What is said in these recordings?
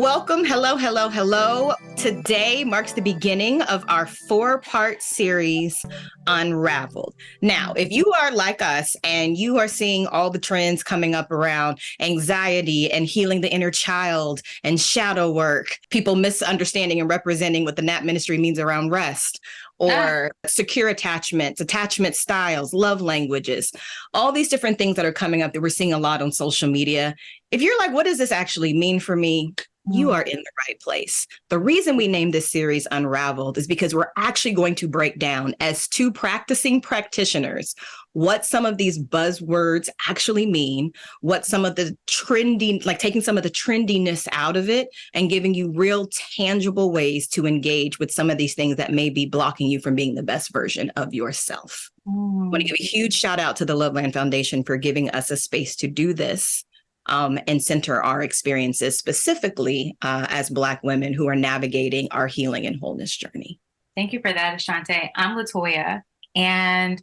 Welcome. Hello, hello, hello. Today marks the beginning of our 4-part series, Unraveled. Now, if you are like us and you are seeing all the trends coming up around anxiety and healing the inner child and shadow work, people misunderstanding and representing what the Nap Ministry means around rest, or secure attachments, attachment styles, love languages, all these different things that are coming up that we're seeing a lot on social media. If you're like, what does this actually mean for me? You are in the right place. The reason we named this series Unraveled is because we're actually going to break down, as two practicing practitioners, what some of these buzzwords actually mean, what some of the trending, like taking some of the trendiness out of it and giving you real tangible ways to engage with some of these things that may be blocking you from being the best version of yourself. I want to give a huge shout out to the Loveland Foundation for giving us a space to do this. And center our experiences specifically as Black women who are navigating our healing and wholeness journey. Thank you for that, Aseanté. I'm LaToya, and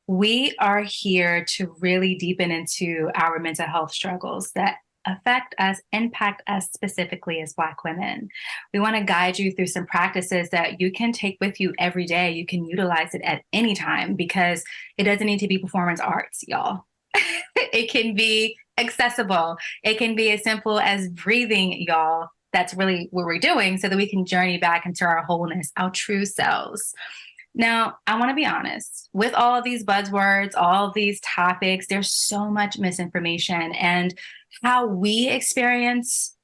we are here to really deepen into our mental health struggles that affect us, impact us specifically as Black women. We want to guide you through some practices that you can take with you every day. You can utilize it at any time because it doesn't need to be performance arts, y'all. It can be accessible. It can be as simple as breathing, y'all. That's really what we're doing so that we can journey back into our wholeness, our true selves. Now, I want to be honest, with all of these buzzwords, all of these topics, there's so much misinformation, and how we experience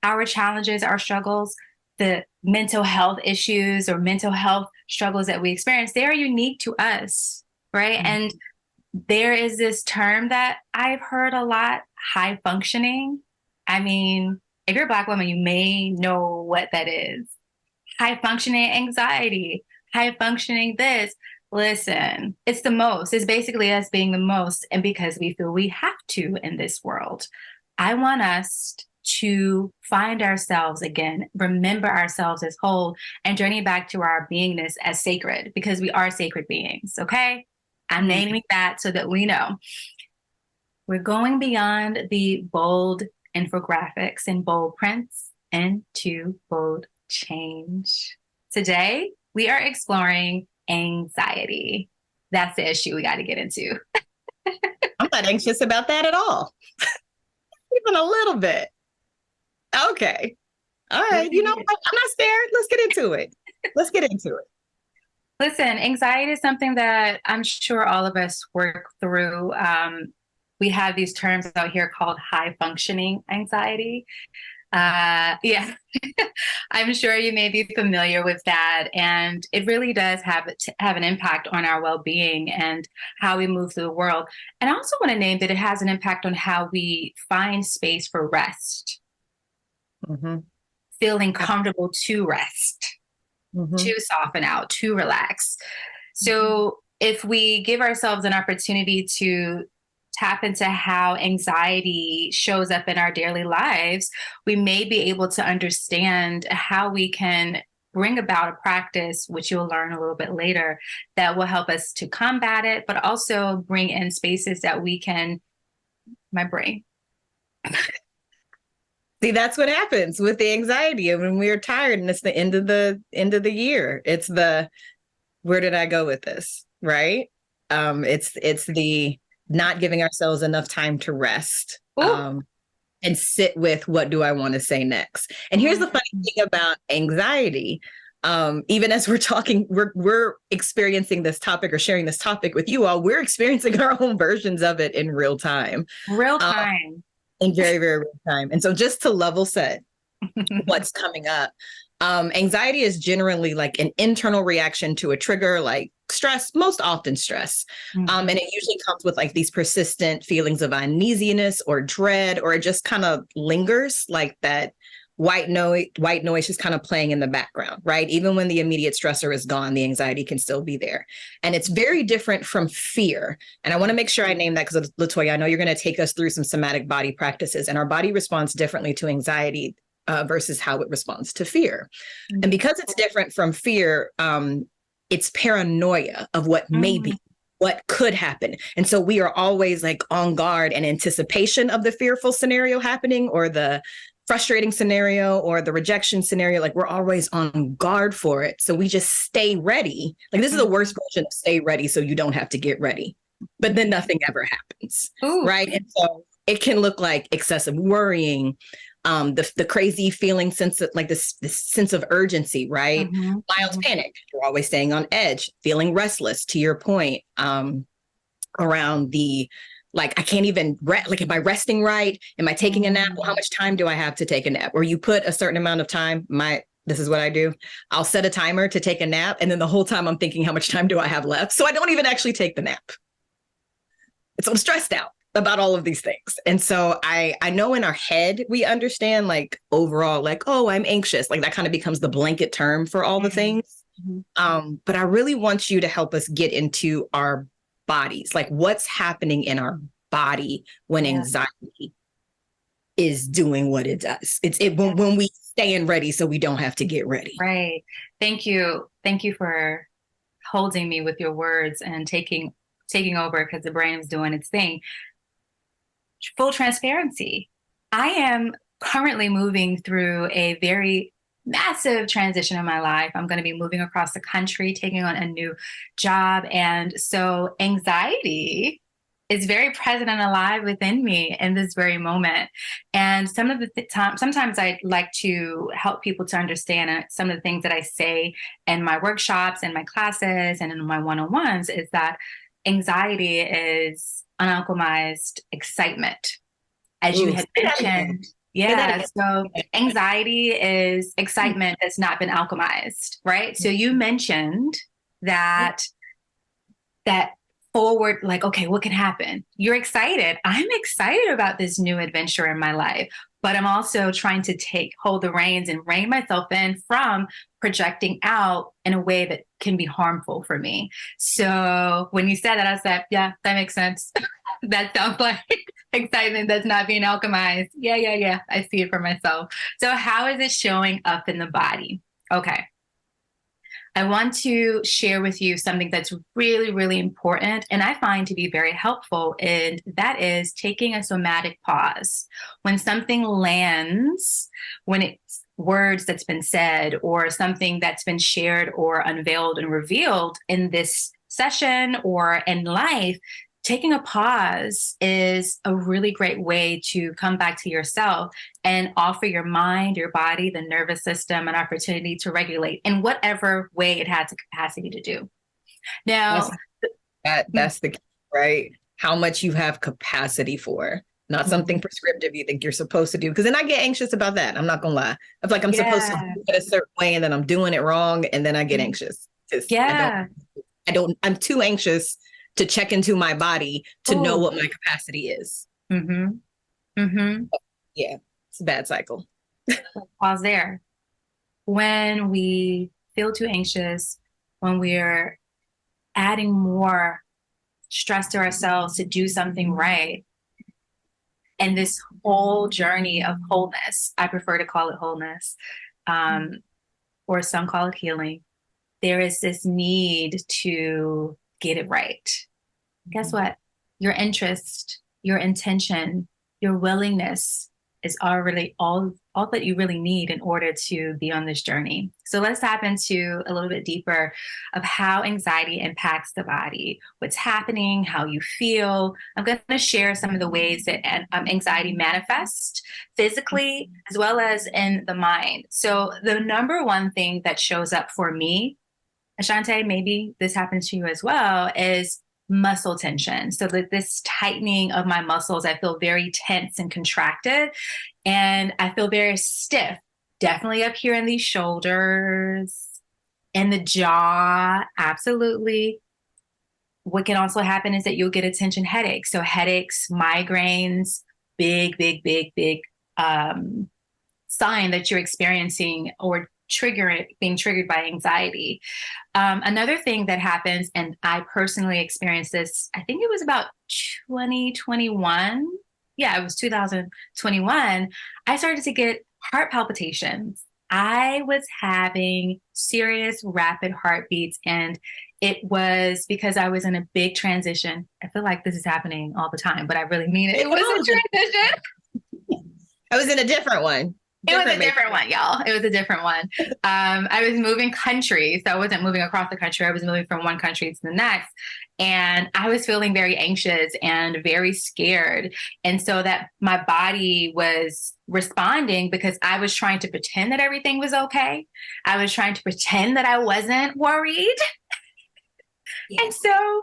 our challenges, our struggles, the mental health issues or mental health struggles that we experience, they are unique to us, right? Mm-hmm. And there is this term that I've heard a lot, high functioning. I mean, if you're a Black woman, you may know what that is. High functioning anxiety, high functioning this. Listen, it's the most. It's basically us being the most, and because we feel we have to in this world. I want us to find ourselves again, remember ourselves as whole, and journey back to our beingness as sacred, because we are sacred beings, okay? I'm naming that so that we know. We're going beyond the bold infographics and bold prints into bold change. Today, we are exploring anxiety. That's the issue we got to get into. I'm not anxious about that at all. Even a little bit. Okay. All right. You know what? I'm not scared. Let's get into it. Let's get into it. Listen, anxiety is something that I'm sure all of us work through. We have these terms out here called high functioning anxiety. Yeah, I'm sure you may be familiar with that. And it really does have an impact on our well-being and how we move through the world. And I also want to name that it has an impact on how we find space for rest, feeling comfortable to rest. To soften out, to relax. So if we give ourselves an opportunity to tap into how anxiety shows up in our daily lives, we may be able to understand how we can bring about a practice, which you'll learn a little bit later, that will help us to combat it, but also bring in spaces that we can, my brain. See, that's what happens with the anxiety when we're tired and it's the end of the year. It's the, where did I go with this? Right. It's the not giving ourselves enough time to rest and sit with what do I want to say next. And here's the funny thing about anxiety. Even as we're talking, we're experiencing this topic or sharing this topic with you all. We're experiencing our own versions of it in real time. In very, very real time. And so just to level set what's coming up, anxiety is generally like an internal reaction to a trigger like stress, most often stress. And it usually comes with like these persistent feelings of uneasiness or dread, or it just kind of lingers, like that white noise just kind of playing in the background, right? Even when the immediate stressor is gone, the anxiety can still be there. And it's very different from fear. And I want to make sure I name that because, LaToya, I know you're going to take us through some somatic body practices, and our body responds differently to anxiety versus how it responds to fear. And because it's different from fear, it's paranoia of what may be, what could happen. And so we are always like on guard and anticipation of the fearful scenario happening, or the frustrating scenario or the rejection scenario, like we're always on guard for it. So we just stay ready. Like this is the worst version of stay ready so you don't have to get ready. But then nothing ever happens. Ooh. Right. And so it can look like excessive worrying, the crazy feeling, sense of like this sense of urgency, right? Mild panic. You're always staying on edge, feeling restless, to your point, around the like, I can't even like, am I resting right? Am I taking a nap? Well, how much time do I have to take a nap? Or you put a certain amount of time. This is what I do. I'll set a timer to take a nap. And then the whole time I'm thinking, how much time do I have left? So I don't even actually take the nap. So I'm stressed out about all of these things. And so I know in our head, we understand like overall, like, oh, I'm anxious. Like that kind of becomes the blanket term for all the things. But I really want you to help us get into our bodies, like what's happening in our body when anxiety is doing what it does. When we stay in ready so we don't have to get ready. Right. Thank you. Thank you for holding me with your words and taking over because the brain is doing its thing. Full transparency. I am currently moving through a very massive transition in my life. I'm going to be moving across the country, taking on a new job. And so anxiety is very present and alive within me in this very moment. And some of the sometimes I like to help people to understand some of the things that I say in my workshops and my classes and in my one-on-ones is that anxiety is unalchemized excitement. As you had mentioned, yeah. So anxiety is excitement that's not been alchemized, right? So you mentioned that forward, like, okay, what can happen? You're excited. I'm excited about this new adventure in my life, but I'm also trying to hold the reins and rein myself in from projecting out in a way that can be harmful for me. So when you said that, I said, yeah, that makes sense. That sounds like excitement that's not being alchemized. Yeah. I see it for myself. So how is it showing up in the body? Okay. I want to share with you something that's really, really important and I find to be very helpful, and that is taking a somatic pause. When something lands, when it's words that's been said or something that's been shared or unveiled and revealed in this session or in life, taking a pause is a really great way to come back to yourself and offer your mind, your body, the nervous system an opportunity to regulate in whatever way it has the capacity to do. Now, that's the key, right? How much you have capacity for, not something prescriptive you think you're supposed to do. Because then I get anxious about that. I'm not going to lie. I feel like I'm supposed to do it a certain way and then I'm doing it wrong. And then I get anxious. I'm too anxious to check into my body to know what my capacity is. Yeah, it's a bad cycle. Pause there. When we feel too anxious, when we're adding more stress to ourselves to do something right, and this whole journey of wholeness, I prefer to call it wholeness, or some call it healing, there is this need to get it right. Guess what? Your interest, your intention, your willingness is already all that you really need in order to be on this journey. So let's tap into a little bit deeper of how anxiety impacts the body, what's happening, how you feel. I'm going to share some of the ways that anxiety manifests physically as well as in the mind. So the number one thing that shows up for me, Aseanté, maybe this happens to you as well, is muscle tension. So this tightening of my muscles, I feel very tense and contracted, and I feel very stiff, definitely up here in these shoulders and the jaw. Absolutely. What can also happen is that you'll get a tension headache. So headaches, migraines, big sign that you're experiencing or being triggered by anxiety. Another thing that happens, and I personally experienced this, I think it was about 2021. Yeah, it was 2021. I started to get heart palpitations. I was having serious rapid heartbeats, and it was because I was in a big transition. I feel like this is happening all the time, but I really mean it. It was a transition. I was in a different one. It was a Different different one, y'all. It was a different one. I was moving countries. So I wasn't moving across the country. I was moving from one country to the next. And I was feeling very anxious and very scared. And so that my body was responding because I was trying to pretend that everything was okay. I was trying to pretend that I wasn't worried. Yeah. And so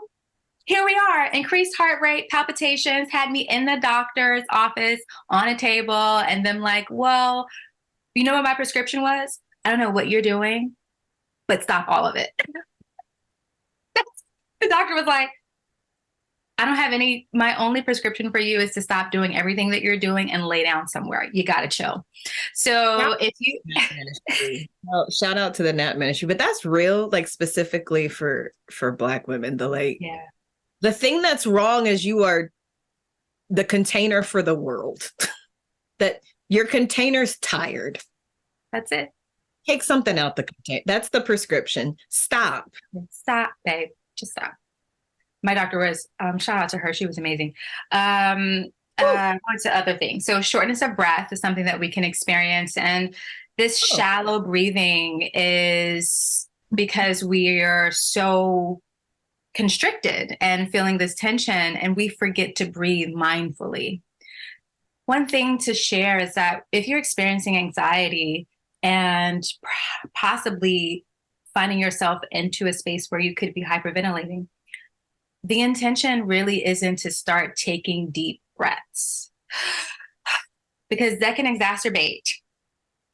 here we are, increased heart rate, palpitations, had me in the doctor's office on a table, and them like, well, you know what my prescription was? I don't know what you're doing, but stop all of it. The doctor was like, I don't have any, my only prescription for you is to stop doing everything that you're doing and lay down somewhere. You got to chill. So if you well, shout out to the Nat Ministry, but that's real, like specifically for Black women. The thing that's wrong is you are the container for the world. That your container's tired. That's it. Take something out the container. That's the prescription. Stop. Stop, babe. Just stop. My doctor was, shout out to her. She was amazing. On to other things. So shortness of breath is something that we can experience. And this shallow breathing is because we are so constricted and feeling this tension, and we forget to breathe mindfully. One thing to share is that if you're experiencing anxiety and possibly finding yourself into a space where you could be hyperventilating, the intention really isn't to start taking deep breaths, because that can exacerbate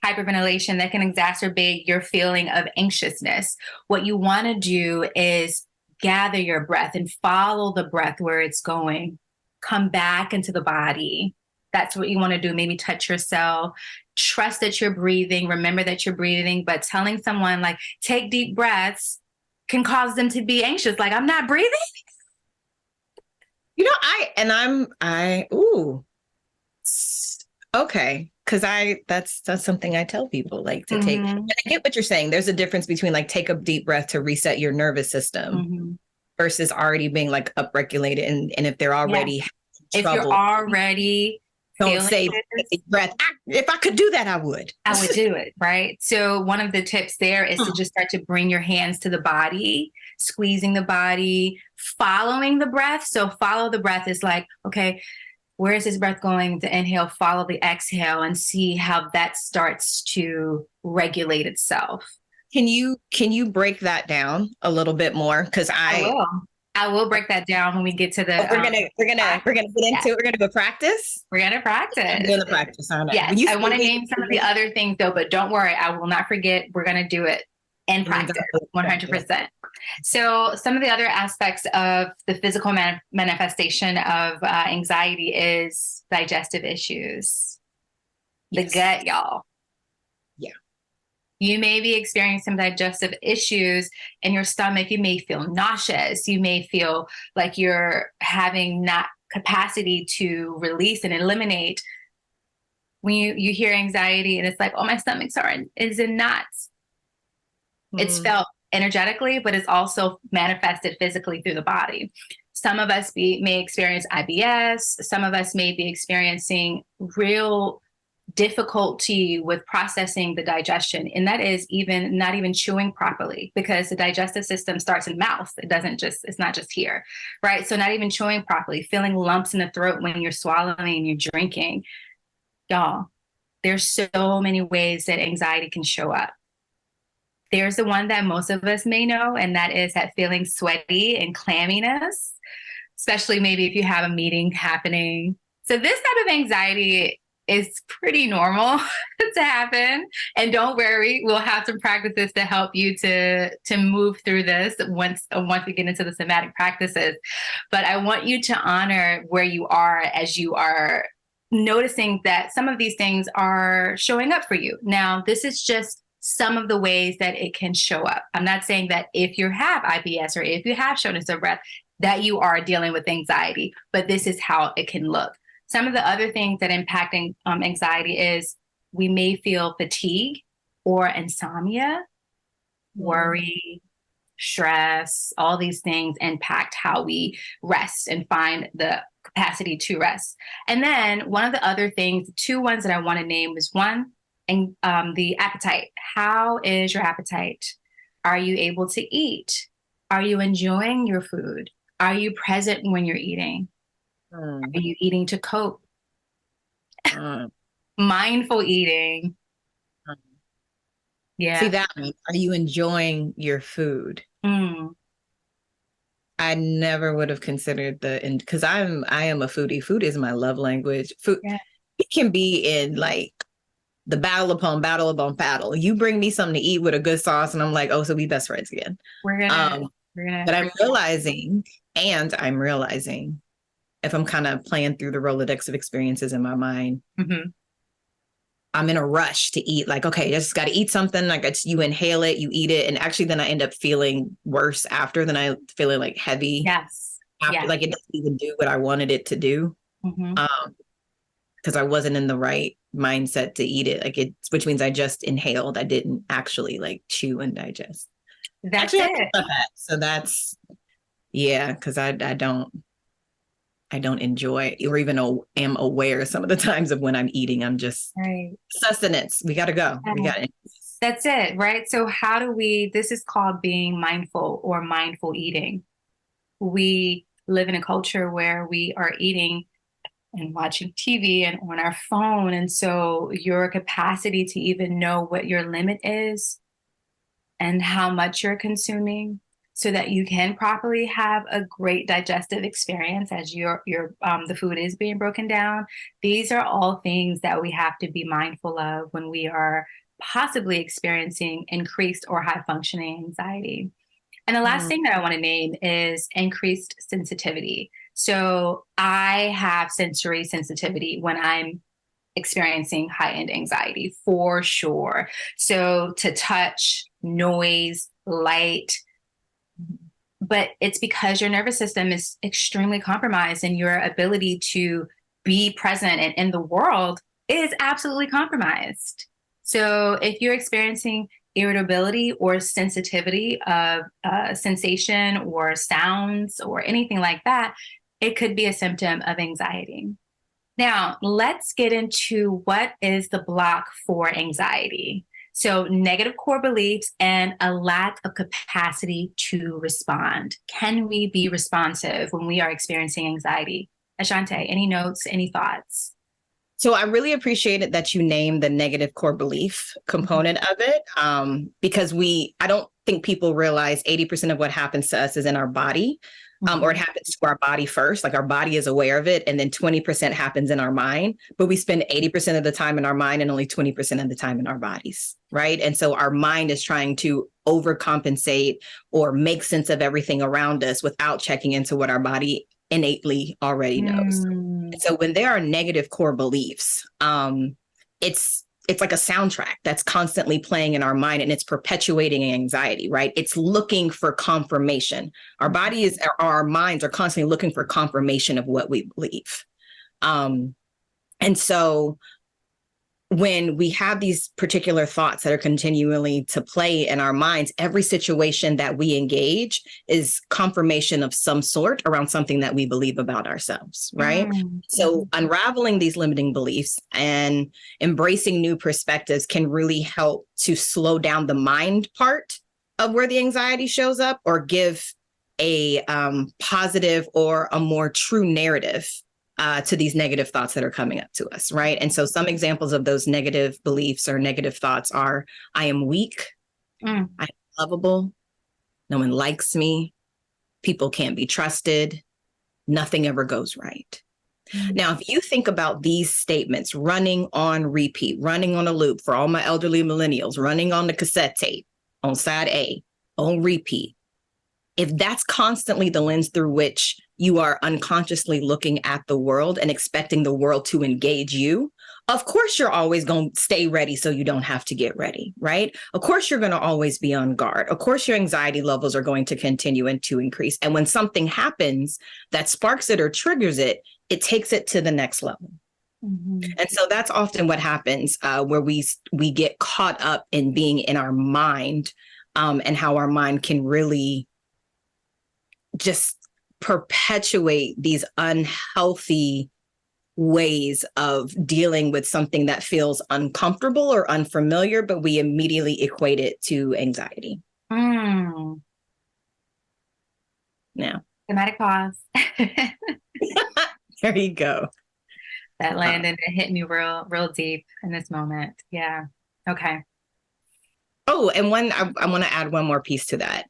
hyperventilation, that can exacerbate your feeling of anxiousness. What you want to do is gather your breath and follow the breath where it's going. Come back into the body. That's what you want to do. Maybe touch yourself. Trust that you're breathing. Remember that you're breathing. But telling someone like, take deep breaths can cause them to be anxious. Like, I'm not breathing. You know, okay. Cause that's something I tell people, like to take, and I get what you're saying. There's a difference between like, take a deep breath to reset your nervous system versus already being like upregulated. And if they're already if you're already don't say deep breath. If I could do that, I would do it. Right. So one of the tips there is to just start to bring your hands to the body, squeezing the body, following the breath. So follow the breath is like, okay, where is this breath going? To inhale, follow the exhale, and see how that starts to regulate itself. Can you break that down a little bit more? Because I will break that down when we get to the. We're gonna get into it. We're gonna go practice. We're gonna practice. I'm gonna practice on it. Yes, I want to name some of the other things though, but don't worry, I will not forget. We're gonna do it in practice, 100%. So some of the other aspects of the physical manifestation of anxiety is digestive issues. The gut, y'all. Yeah. You may be experiencing some digestive issues in your stomach. You may feel nauseous. You may feel like you're having not capacity to release and eliminate. When you hear anxiety and it's like, oh, my stomach's is in knots. It's felt energetically, but it's also manifested physically through the body. Some of us may experience IBS. Some of us may be experiencing real difficulty with processing the digestion. And that is even not even chewing properly, because the digestive system starts in mouth. It's not just here, right? So not even chewing properly, feeling lumps in the throat when you're swallowing and you're drinking. Y'all, there's so many ways that anxiety can show up. There's the one that most of us may know, and that is that feeling sweaty and clamminess, especially maybe if you have a meeting happening. So this type of anxiety is pretty normal to happen. And don't worry, we'll have some practices to help you to move through this once we get into the somatic practices. But I want you to honor where you are as you are noticing that some of these things are showing up for you. Now, this is just some of the ways that it can show up. I'm not saying that if you have IBS or if you have shortness of breath, that you are dealing with anxiety, but this is how it can look. Some of the other things that impact anxiety is we may feel fatigue or insomnia, worry, stress. All these things impact how we rest and find the capacity to rest. And then one of the other things, two ones that I want to name is one, and the appetite. How is your appetite? Are you able to eat? Are you enjoying your food? Are you present when you're eating? Mm, Are you eating to cope? mm, Mindful eating. mm. See Yeah. that one. Are you enjoying your food? Mm. I never would have considered because I am a foodie. Food is my love language. Food, Yeah. it can be in like the battle upon battle. You bring me something to eat with a good sauce, and I'm like, oh, so we best friends again. We're gonna Um, we're gonna but I'm realizing if I'm kind of playing through the Rolodex of experiences in my mind, Mhm. I'm in a rush to eat. Like, okay, just got to eat something. Like you inhale it, you eat it, and actually, then I end up feeling worse after. Then I feeling like heavy Yes. after. Yes. Like it doesn't even do what I wanted it to do. Mhm. Um, because I wasn't in the right mindset to eat it. Which means I just inhaled. I didn't actually like chew and digest. That's Actually, I think it. about that. So that's yeah, because I don't enjoy or even am aware some of the times of when I'm eating. I'm just Right. sustenance. We got to go. We got to. That's it, right? So how do we, this is called being mindful or mindful eating. We live in a culture where we are eating and watching TV and on our phone. And so your capacity to even know what your limit is and how much you're consuming so that you can properly have a great digestive experience as the food is being broken down. These are all things that we have to be mindful of when we are possibly experiencing increased or high functioning anxiety. And the last Mm, thing that I want to name is increased sensitivity. So I have sensory sensitivity when I'm experiencing high end anxiety for sure. So to touch, noise, light, but it's because your nervous system is extremely compromised and your ability to be present and in the world is absolutely compromised. So if you're experiencing irritability or sensitivity of sensation or sounds or anything like that, it could be a symptom of anxiety. Now, let's get into what is the block for anxiety. So, negative core beliefs and a lack of capacity to respond. Can we be responsive when we are experiencing anxiety? Aseanté, any notes, any thoughts? So I really appreciate it that you named the negative core belief Mhm. component of it, because I don't think people realize 80% of what happens to us is in our body, or it Mhm. happens to our body first. Like our body is aware of it, and then 20% happens in our mind. But we spend 80% of the time in our mind and only 20% of the time in our bodies, right? And so our mind is trying to overcompensate or make sense of everything around us without checking into what our body innately already knows. Mm. So when there are negative core beliefs, it's like a soundtrack that's constantly playing in our mind and it's perpetuating anxiety, right? It's looking for confirmation. Our minds are constantly looking for confirmation of what we believe. And so when we have these particular thoughts that are continually to play in our minds, every situation that we engage is confirmation of some sort around something that we believe about ourselves, right? Mm. So unraveling these limiting beliefs and embracing new perspectives can really help to slow down the mind part of where the anxiety shows up or give a positive or a more true narrative to these negative thoughts that are coming up to us, right? And so some examples of those negative beliefs or negative thoughts are, I am weak, Mm. I'm lovable, no one likes me, people can't be trusted, nothing ever goes right. Mm. Now, if you think about these statements running on repeat, running on a loop for all my elderly millennials, running on the cassette tape, on side A, on repeat, if that's constantly the lens through which you are unconsciously looking at the world and expecting the world to engage you, of course you're always going to stay ready so you don't have to get ready, right? Of course you're going to always be on guard. Of course your anxiety levels are going to continue and to increase. And when something happens that sparks it or triggers it, it takes it to the next level. Mhm. And so that's often what happens where we get caught up in being in our mind, and how our mind can really just perpetuate these unhealthy ways of dealing with something that feels uncomfortable or unfamiliar, but we immediately equate it to anxiety. Mm. Yeah. Thematic pause. There you go. That landed and hit me real deep in this moment. Yeah. Okay. Oh, and I want to add one more piece to that.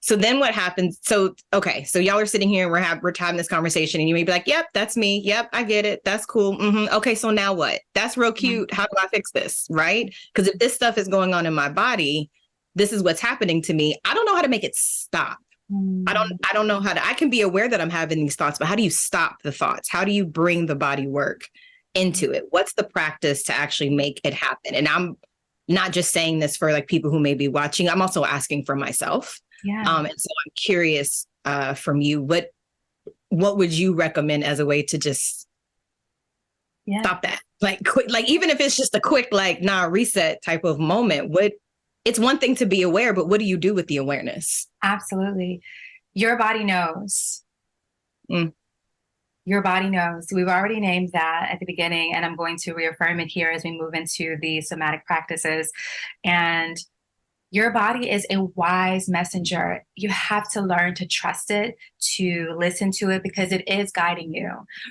So then what happens? So, okay. So y'all are sitting here and we're having this conversation and you may be like, yep, that's me. Yep. I get it. That's cool. Okay. So now what? That's real cute. How do I fix this? Right. Because if this stuff is going on in my body, this is what's happening to me. I don't know how to make it stop. I don't know how to, I can be aware that I'm having these thoughts, but how do you stop the thoughts? How do you bring the body work into it? What's the practice to actually make it happen? And I'm not just saying this for like people who may be watching. I'm also asking for myself. Yeah. And so I'm curious from you, what would you recommend as a way to just stop that? Like, quick, like even if it's just a quick, like, reset type of moment, it's one thing to be aware, but what do you do with the awareness? Absolutely. Your body knows. Mm. Your body knows. We've already named that at the beginning, and I'm going to reaffirm it here as we move into the somatic practices. And your body is a wise messenger. You have to learn to trust it, to listen to it, because it is guiding you.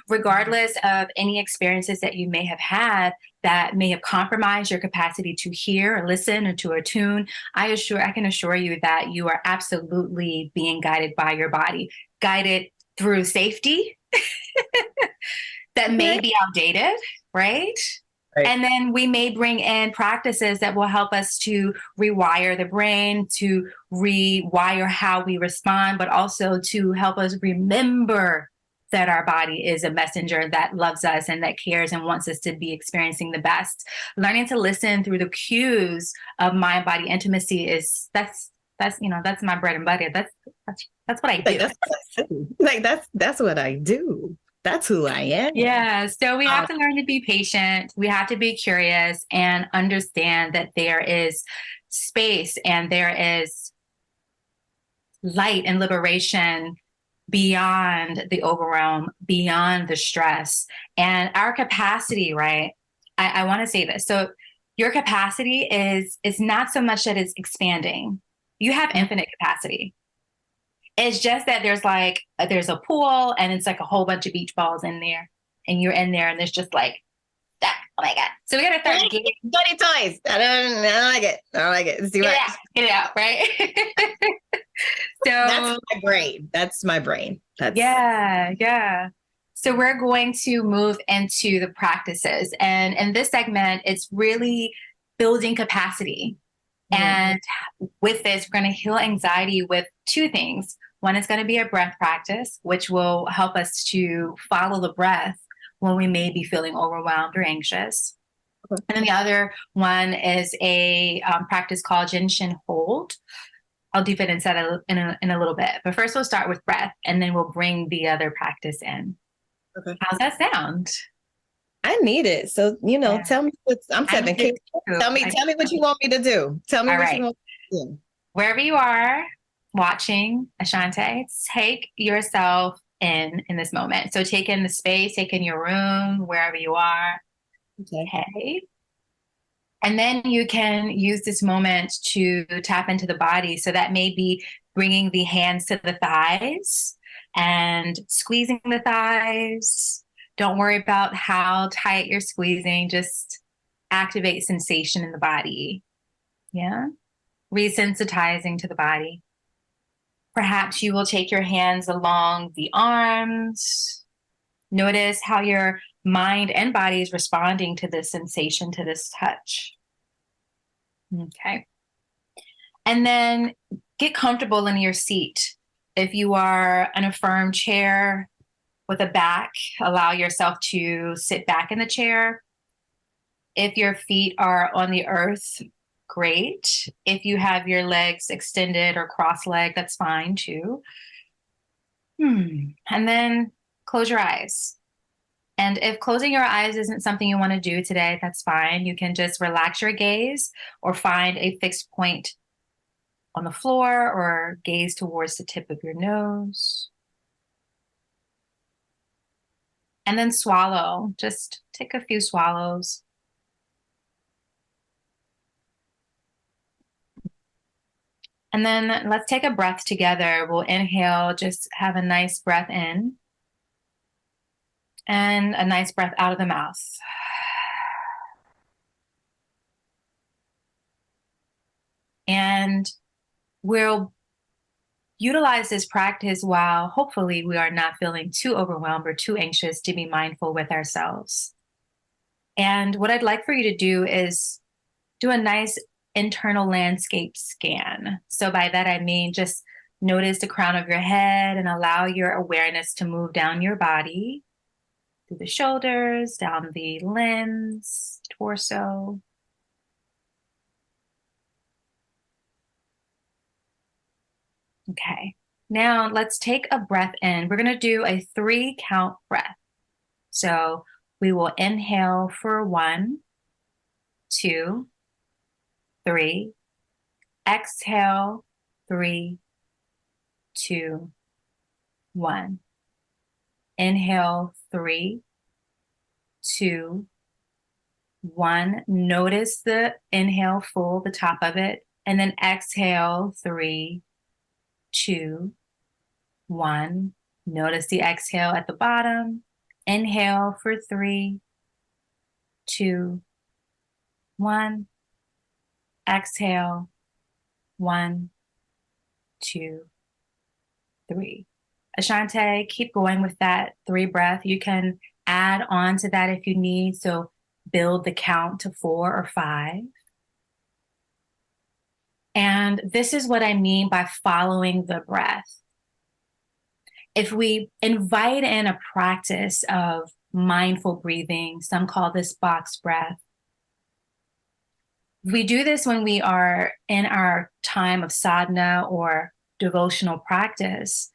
Regardless of any experiences that you may have had that may have compromised your capacity to hear or listen or to attune, I can assure you that you are absolutely being guided by your body, guided through safety that may be outdated, right? Right. And then we may bring in practices that will help us to rewire the brain, to rewire how we respond, but also to help us remember that our body is a messenger that loves us and that cares and wants us to be experiencing the best. Learning to listen through the cues of mind body intimacy that's my bread and butter. That's what I do. That's what I do. That's who I am. Yeah. So we have to learn to be patient. We have to be curious and understand that there is space and there is light and liberation beyond the overwhelm, beyond the stress, and our capacity, right? I want to say this. So your capacity is not so much that it's expanding. You have infinite capacity. It's just that there's a pool and it's like a whole bunch of beach balls in there, and you're in there and there's just like that. Oh my God. So we got to start getting funny toys. I don't like it. I don't like it. It's too much. Get it out, right? So that's my brain. Yeah. So we're going to move into the practices, and in this segment, it's really building capacity. Mm-hmm. And with this, we're going to heal anxiety with two things. One is going to be a breath practice, which will help us to follow the breath when we may be feeling overwhelmed or anxious. Okay. And then the other one is a practice called Shin hold. I'll deep it into that in a little bit. But first, we'll start with breath, and then we'll bring the other practice in. Okay. How's that sound? I need it. So, tell me I'm 7 kids. Tell me what you want me to do. Tell me what you want me to do. Wherever you are watching, Aseanté, take yourself in this moment. So take in the space, take in your room, wherever you are. Okay. And then you can use this moment to tap into the body. So that may be bringing the hands to the thighs and squeezing the thighs. Don't worry about how tight you're squeezing. Just activate sensation in the body. Yeah. Resensitizing to the body. Perhaps you will take your hands along the arms. Notice how your mind and body is responding to this sensation, to this touch. Okay. And then get comfortable in your seat. If you are in a firm chair with a back, allow yourself to sit back in the chair. If your feet are on the earth, great. If you have your legs extended or cross-legged, that's fine too. And then close your eyes. And if closing your eyes isn't something you want to do today, that's fine. You can just relax your gaze or find a fixed point on the floor or gaze towards the tip of your nose. And then swallow. Just take a few swallows. And then let's take a breath together. We'll inhale, just have a nice breath in and a nice breath out of the mouth. And we'll utilize this practice while hopefully we are not feeling too overwhelmed or too anxious, to be mindful with ourselves. And what I'd like for you to do is do a nice internal landscape scan. So by that, I mean, just notice the crown of your head and allow your awareness to move down your body, through the shoulders, down the limbs, torso. Okay, now let's take a breath in. We're going to do a 3-count breath. So we will inhale for 1, 2, 3. Exhale, 3, 2, 1. Inhale, 3, 2, 1. Notice the inhale full, the top of it, and then exhale, 3, 2, 1. Notice the exhale at the bottom. Inhale for 3, 2, 1. Exhale, 1, 2, 3. Aseanté, keep going with that 3 breath. You can add on to that if you need. So build the count to 4 or 5. And this is what I mean by following the breath. If we invite in a practice of mindful breathing, some call this box breath. We do this when we are in our time of sadhana or devotional practice.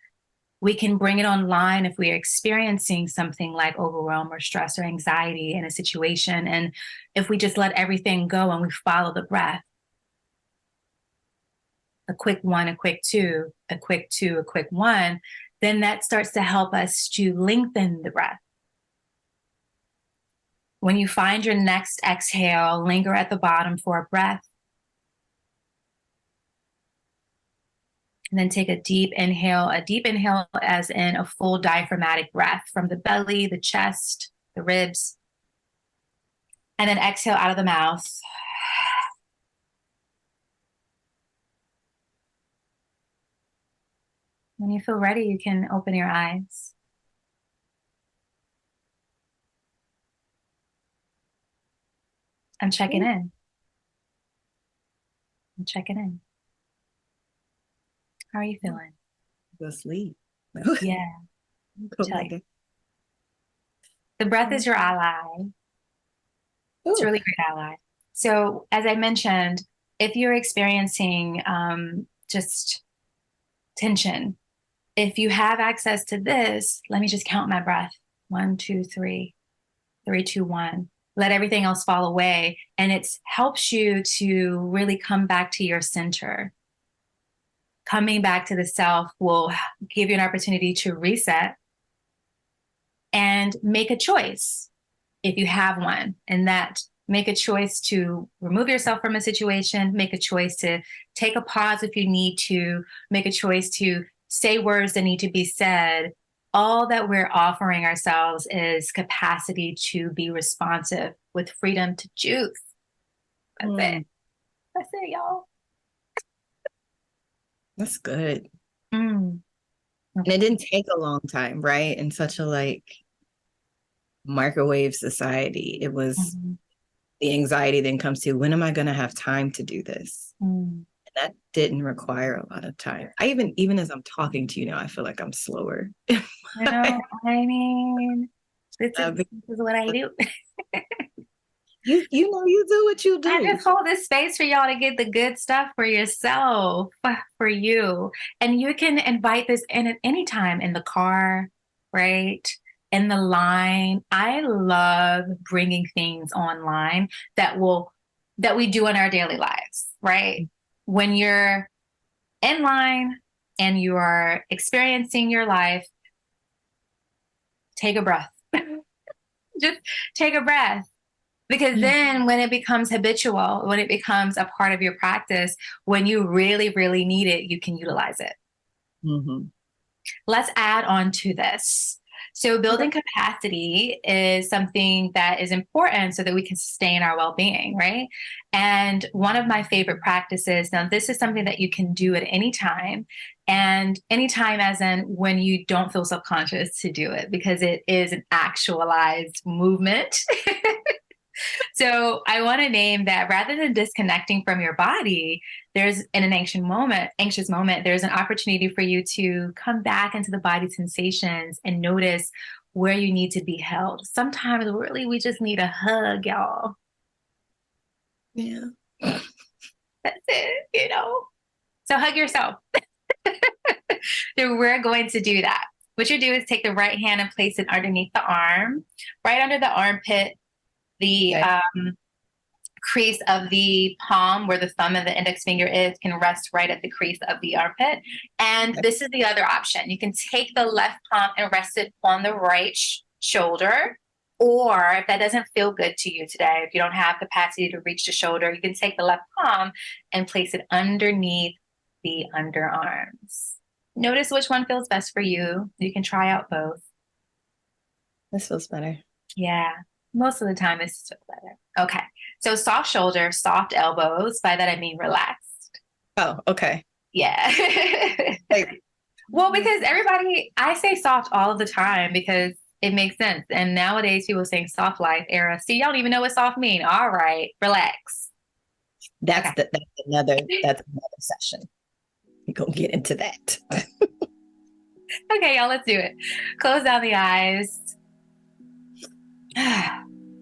We can bring it online if we are experiencing something like overwhelm or stress or anxiety in a situation. And if we just let everything go and we follow the breath, a quick 1, a quick 2, a quick 2, a quick 1, then that starts to help us to lengthen the breath. When you find your next exhale, linger at the bottom for a breath. And then take a deep inhale as in a full diaphragmatic breath from the belly, the chest, the ribs. And then exhale out of the mouth. When you feel ready, you can open your eyes. I'm checking in. I'm checking in. How are you feeling? Go sleep. Yeah. Go back. The breath is your ally. It's a really great ally. So as I mentioned, if you're experiencing just tension, if you have access to this, let me just count my breath. 1, 2, 3, 3, 2, 1. Let everything else fall away. And it helps you to really come back to your center. Coming back to the self will give you an opportunity to reset and make a choice if you have one. And that make a choice to remove yourself from a situation, make a choice to take a pause if you need to, make a choice to say words that need to be said. All that we're offering ourselves is capacity to be responsive with freedom to choose. That's it. That's it, y'all. That's good. Mm. And it didn't take a long time, right? In such a microwave society, it was the anxiety then comes to, when am I going to have time to do this? And that didn't require a lot of time. Even as I'm talking to you now, I feel like I'm slower. You know, I mean, this is what I do. You do what you do. I just hold this space for y'all to get the good stuff for yourself, for you. And you can invite this in at any time, in the car, right? In the line. I love bringing things online that we do in our daily lives, right? When you're in line and you are experiencing your life, take a breath. Just take a breath. Because then when it becomes habitual, when it becomes a part of your practice, when you really, really need it, you can utilize it. Mm-hmm. Let's add on to this. So Okay. building capacity is something that is important so that we can sustain our well-being, right? And one of my favorite practices, now this is something that you can do at any time, and anytime as in when you don't feel self-conscious to do it, because it is an actualized movement. So I want to name that rather than disconnecting from your body, there's in an anxious moment, there's an opportunity for you to come back into the body sensations and notice where you need to be held. Sometimes really we just need a hug, y'all. Yeah. That's it. So hug yourself. So we're going to do that. What you do is take the right hand and place it underneath the arm, right under the armpit, the Okay. crease of the palm where the thumb and the index finger is can rest right at the crease of the armpit. And this is the other option. You can take the left palm and rest it on the right shoulder. Or if that doesn't feel good to you today, if you don't have capacity to reach the shoulder, you can take the left palm and place it underneath the underarms. Notice which one feels best for you. You can try out both. This feels better. Yeah, most of the time it's better. Okay, so soft shoulders, soft elbows. By that I mean relaxed. Oh, okay. Yeah. Like, Well, because I say soft all of the time because it makes sense. And nowadays people saying soft life era. See, y'all don't even know what soft mean. All right, relax. Okay. that's another session. We gonna get into that. Okay, y'all, let's do it. Close down the eyes.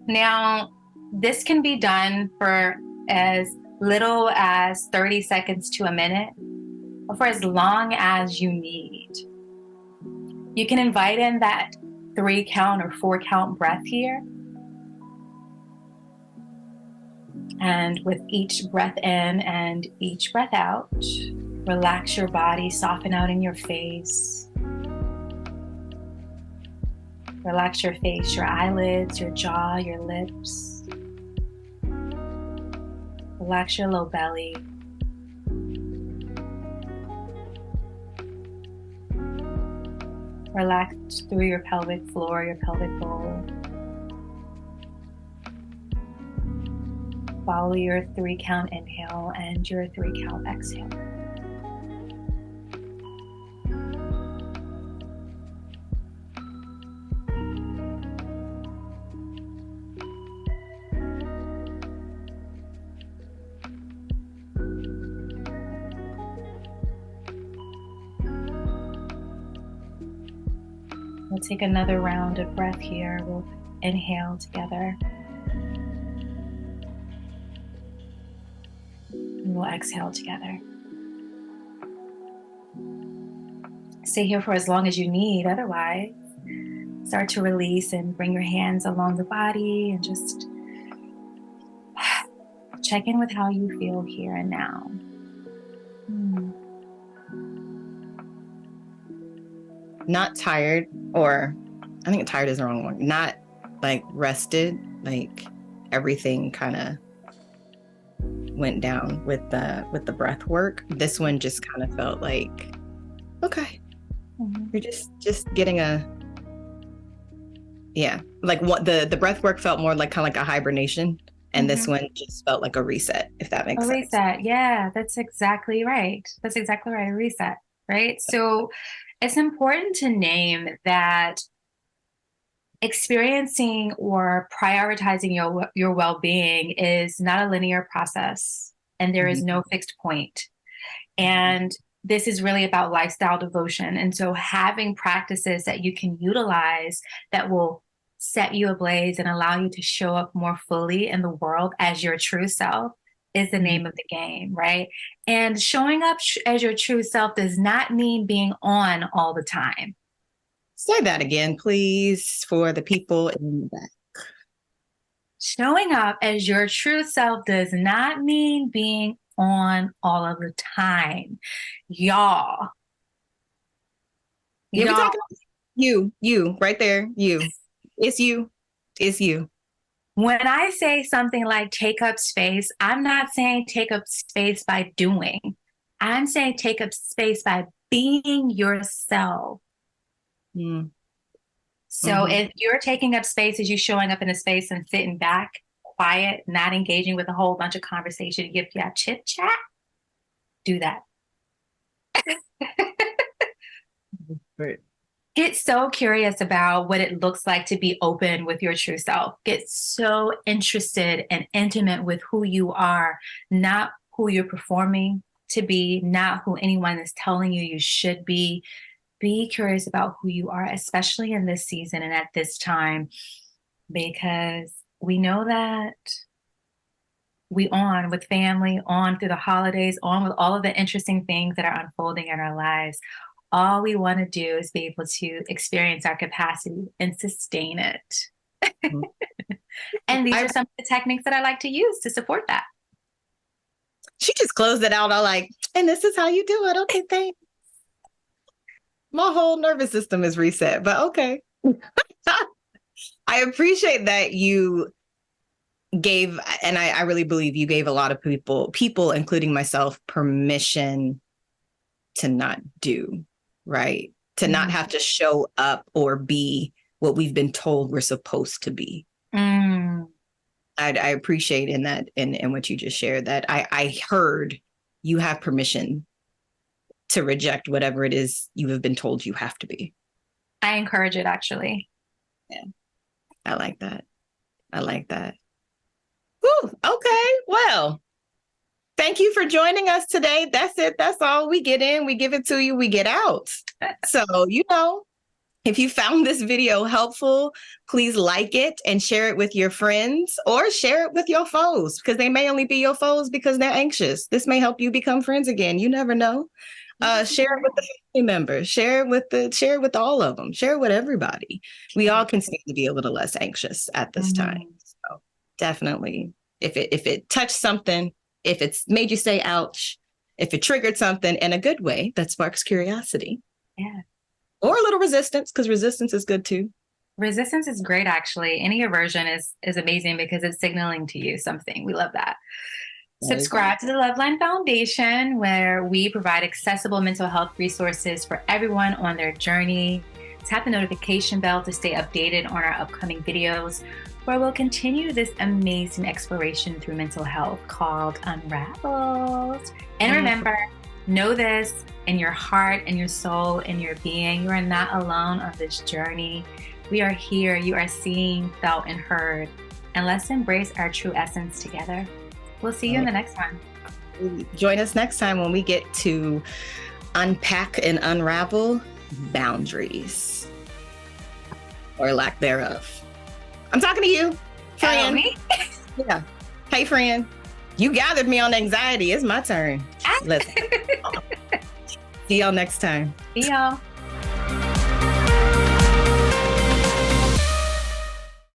Now, this can be done for as little as 30 seconds to a minute, or for as long as you need. You can invite in that 3 count or 4 count breath here. And with each breath in and each breath out, relax your body, soften out in your face. Relax your face, your eyelids, your jaw, your lips. Relax your low belly. Relax through your pelvic floor, your pelvic bowl. Follow your 3 count inhale and your 3 count exhale. We'll take another round of breath here. We'll inhale together. And we'll exhale together. Stay here for as long as you need. Otherwise, start to release and bring your hands along the body and just check in with how you feel here and now. Not tired, or I think tired is the wrong one. Not like rested, like everything kind of went down with the breath work. This one just kind of felt like, okay, you're just getting like what the breath work felt more like kind of like a hibernation, and this one just felt like a reset, if that makes sense. Reset. Yeah, that's exactly right. That's exactly right. A reset, right? So it's important to name that experiencing or prioritizing your well-being is not a linear process, and there is no fixed point. And this is really about lifestyle devotion. And so having practices that you can utilize that will set you ablaze and allow you to show up more fully in the world as your true self is the name of the game, right? And showing up as your true self does not mean being on all the time. Say that again, please, for the people in the back. Showing up as your true self does not mean being on all of the time. Y'all. Yeah, we're talking about you right there, you. It's you. It's you. When I say something like take up space, I'm not saying take up space by doing. I'm saying take up space by being yourself. Mm. So if you're taking up space as you showing up in a space and sitting back, quiet, not engaging with a whole bunch of conversation, you have chit chat, do that. Right. Get so curious about what it looks like to be open with your true self. Get so interested and intimate with who you are, not who you're performing to be, not who anyone is telling you you should be. Be curious about who you are, especially in this season and at this time, because we know that we on with family, on through the holidays, on with all of the interesting things that are unfolding in our lives. All we want to do is be able to experience our capacity and sustain it. Mm-hmm. And these are some of the techniques that I like to use to support that. She just closed it out all like, and this is how you do it. Okay, thanks. My whole nervous system is reset, but okay. I appreciate that you gave, and I really believe you gave a lot of people, including myself, permission to not do, right? To not have to show up or be what we've been told we're supposed to be. I appreciate in that, in what you just shared, that I heard you have permission to reject whatever it is you have been told you have to be. I encourage it, actually. Yeah. I like that. I like that. Whew, okay. Well, thank you for joining us today. That's it. That's all. We get in, we give it to you, we get out. So, if you found this video helpful, please like it and share it with your friends, or share it with your foes, because they may only be your foes because they're anxious. This may help you become friends again. You never know. Share it with the family members. Share it with all of them. Share it with everybody. We all can seem to be a little less anxious at this time. So definitely, if it touched something, if it's made you say ouch, if it triggered something in a good way that sparks curiosity. Yeah. Or a little resistance, because resistance is good too. Resistance is great, actually. Any aversion is amazing because it's signaling to you something. We love that. Subscribe to the Loveland Foundation, where we provide accessible mental health resources for everyone on their journey. Tap the notification bell to stay updated on our upcoming videos, where we'll continue this amazing exploration through mental health called Unraveled. And remember, know this in your heart and your soul and your being. You are not alone on this journey. We are here. You are seen, felt, and heard. And let's embrace our true essence together. We'll see you in the next one. Join us next time when we get to unpack and unravel boundaries, or lack thereof. I'm talking to you, friend. Me? Yeah. Hey, friend. You gathered me on anxiety. It's my turn. Let's see y'all next time. See y'all.